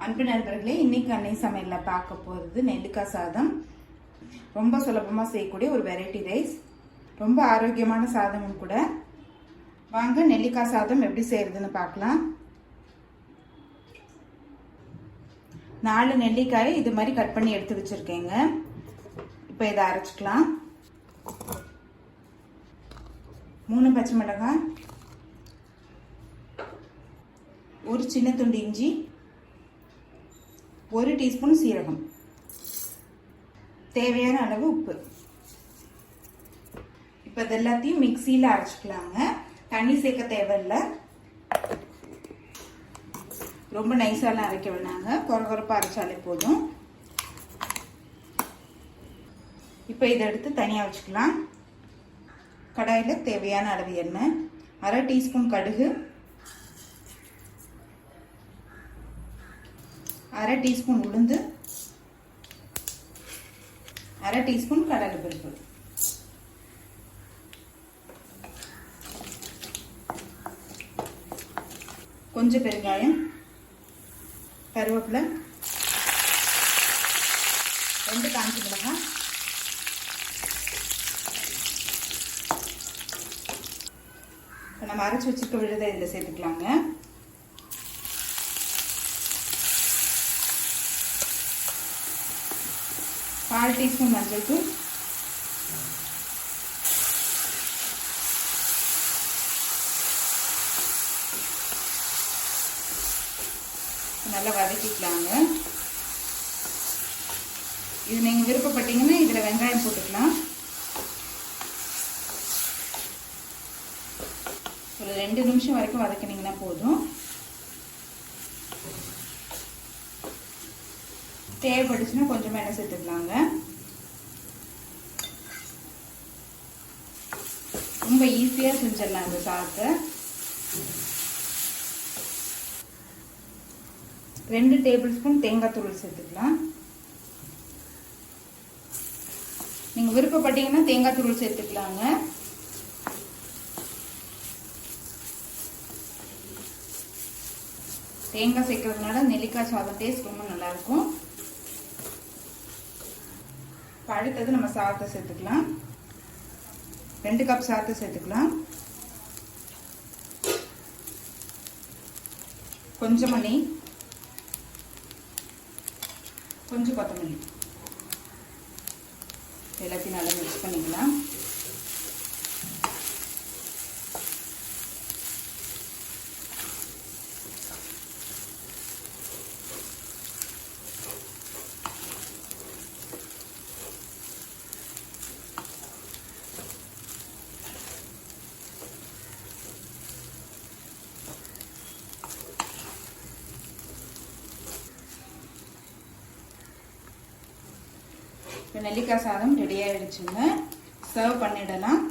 அன்பு நண்பர்களே, இன்னைக்கு அன்னை சமையல்ல பார்க்க போகிறது நெல்லிக்காய் சாதம். ரொம்ப சுலபமாக செய்யக்கூடிய ஒரு வெரைட்டி ரைஸ், ரொம்ப ஆரோக்கியமான சாதமும் கூட. வாங்க நெல்லிக்காய் சாதம் எப்படி செய்யறதுன்னு பார்க்கலாம். 4 நெல்லிக்காயை இது மாதிரி கட் பண்ணி எடுத்து வச்சிருக்கேங்க. இப்போ இதை அரைச்சிக்கலாம். 3 பச்சை மிளகாய், ஒரு சின்ன துண்டு இஞ்சி, 1 டீஸ்பூன் சீரகம், தேவையான அளவு உப்பு. இப்போ இது எல்லாத்தையும் மிக்சியில் அரைச்சிக்கலாங்க. தண்ணி சேர்க்க தேவையில்லை. ரொம்ப நைஸாலாம் அரைக்க வேணாங்க, கொரகொரப்பாக அரைச்சாலே போதும். இப்போ இதை எடுத்து தனியாக வச்சுக்கலாம். கடாயில் தேவையான அளவு எண்ணெய், 1/2 டீஸ்பூன் கடுகு, 1/2 டீஸ்பூன் உளுந்து, 1/2 டீஸ்பூன் கடலைப்பருப்பு, கொஞ்சம் பெருங்காயம், கருவேப்பிலை, 2 காஞ்ச மிளகாய், நம்ம அரைச்சி வச்சுக்க விழுதை இதில் சேர்த்துக்கலாங்க. கால் டீஸ்பூன் மஞ்சள் தூள், நல்லா வதக்கிக்கலாங்க. இது நீங்கள் விருப்பப்பட்டீங்கன்னா இதில் வெங்காயம் போட்டுக்கலாம். ஒரு 2 நிமிஷம் வரைக்கும் வதக்கினீங்கன்னா போதும். தேவைப்பட்டுச்சுன்னா கொஞ்சமாக எண்ணெய் சேர்த்துக்கலாங்க. ரொம்ப ஈஸியாக செஞ்சிடலாம் இந்த சாதத்தை. 2 டேபிள் ஸ்பூன் தேங்காய் தூள் சேர்த்துக்கலாம். நீங்கள் விருப்பப்பட்டீங்கன்னா தேங்காய் தூள் சேர்த்துக்கலாங்க. தேங்காய் சேர்க்கறதுனால நெல்லிக்காய் சாதம் டேஸ்ட் ரொம்ப நல்லா இருக்கும். அடுத்தது நம்ம சாதத்தை சேர்த்துக்கலாம். 2 கப் சாதத்தை சேர்த்துக்கலாம். கொஞ்சம் நெய், கொஞ்சம் கொத்தமல்லி, எல்லாத்தையும் நல்லா மிக்ஸ் பண்ணிக்கலாம். இப்போ நெல்லிக்காய் சாதம் ரெடி ஆகிடுச்சுங்க. சர்வ் பண்ணிடலாம்.